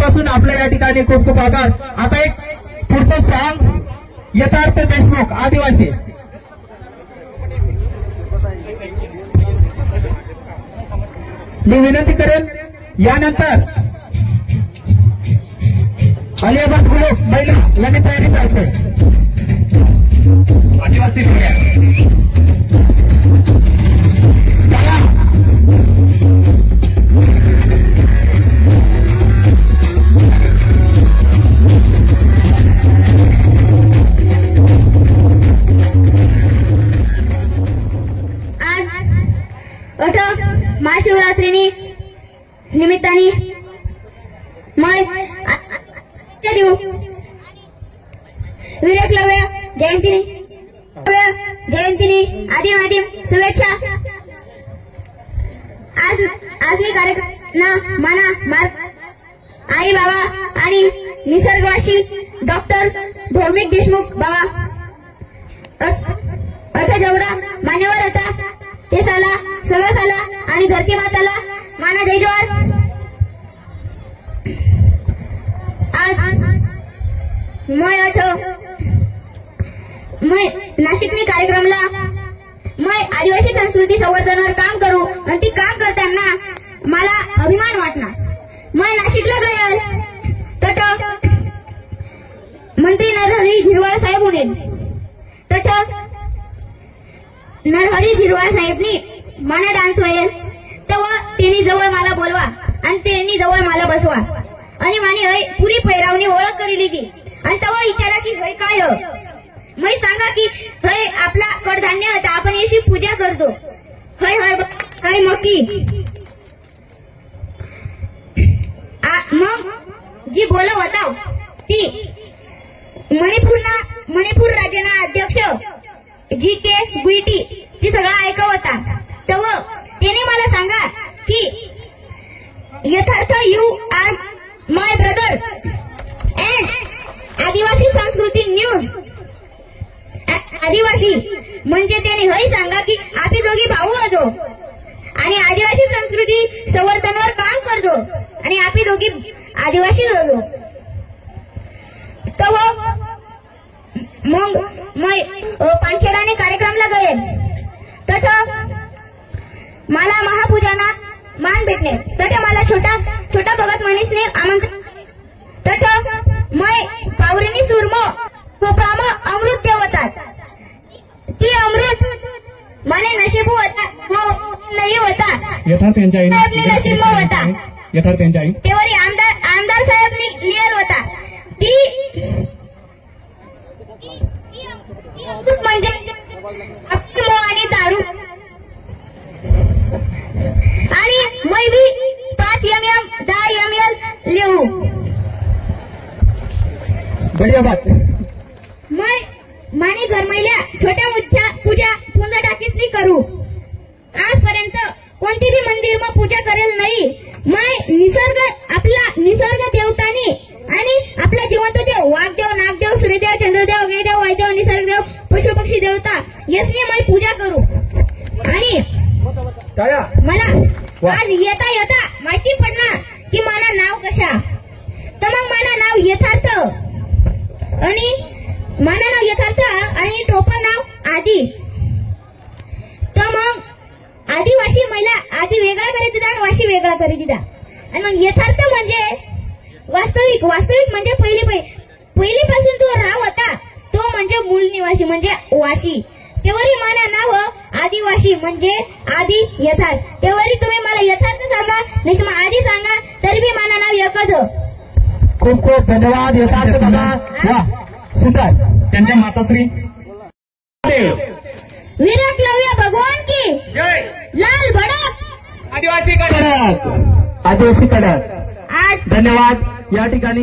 मनापासून आपल्या या ठिकाणी खूप खूप आभार। आता एक पुढचं सॉंग यथार्थ देशमुख आदिवासी। मी विनंती करेन यानंतर अलियाबाद ग्रुप महिला यांनी तयारी करायची आदिवासी महाशिवरात्री निमित्ताने वीरक्लव्य जयंतीनी आदिम शुभेच्छा। आज मी कार्यक्रम माना आई बाबा आणि निसर्गवासी डॉक्टर भौमिक देशमुख बाबा अथ जेवढा मान्यवर होता ते साला सगळं साला आणि धरती माताला माना जय जोहार। आज मैं नाशिकनी कार्यक्रमला मैं आदिवासी संस्कृती संवर्धनावर काम करू आणि ती काम करताना मला अभिमान वाटणार। मैं नाशिकला गयल तट मंत्री नरहरी झिरवाळ साहेब होणे तट नरहरी झिरवाळ साहेबनी माना डान्स होईल तेव्हा त्यांनी जवळ मला बोलवा आणि त्यांनी जवळ मला बसवा आणि माने पुरी पैरावणी ओळख करीली की आणि तेव्हा विचारा की हय काय मैं सांगा की हय आपला कडधान्य होता आपण याची पूजा करतो हय हय काय मकी मग जी बोलव होता ती मणिपूर राज्याना अध्यक्ष जी के गुईटी ती सगळं ऐकव होता तेव्हा त्याने मला सांगा की Yatharth you are my brother and आदिवासी संस्कृती न्यूज आदिवासी म्हणजे त्याने हय सांगा की आम्ही दोघी भाऊ होतो आणि आदिवासी संस्कृती संवर्धनावर काम करतो आणि आम्ही दोघी आदिवासी होतो तेव्हा मग पानखेडाने कार्यक्रमला गए तथा मला महापूजना मान भेटणे तथा मला छोटा भगत मनीषने आमंत्रण तथा मैं पावरिनी सुरमो कोपराम अमृत देवतात ती अमृत माने नशीब होता नाही होता यथार्थ नशीब होता यथार्थ तेवरी आमदार साहेबनी लिहिल होता ती म्हणजे आणि दारू आणि मैं भी 5 ml 10 ml लेऊ बढ़िया बात। मैं माने घरमैल्या छोट्या मोठ्या पूजा पूजा टाकीसनी करू आजपर्यंत कोणती भी मंदिर में पूजा करेल नाही। मैं निसर्ग देवतानी आणि आपला जिवंत देव वाघदेव नागदेव सूर्यदेव चंद्रदेव अग्निदेव वायुदेव निसर्गदेव पशु पक्षी देवता यसनी मैं पूजा करू आणि मला आज येता माहिती पडणार की मला नाव कशा तर मग मला नाव यथार्थ आणि मला नाव यथार्थ आणि टोपण नाव आदी तर मग आदिवासी महिला आदी वेगळा करी दिला आणि वाशी वेगळा करी दिला आणि मग यथार्थ म्हणजे वास्तविक म्हणजे पहिलीपासून तो राव होता तो म्हणजे मूळ निवासी म्हणजे वाशी तेवरी मला नाव आदिवासी म्हणजे आदी यथार्थ तेवरी तुम्ही मला यथार्थ सांगा नाही तर आदी सांगा तरी बी मला नाव एकच। खूप खूप धन्यवाद यथार्थ दादा वा सुंदर त्यांच्या माताश्री वीरक्लव्य भगवान की जय लाल भडक आदिवासी कडक आज धन्यवाद या ठिकाणी।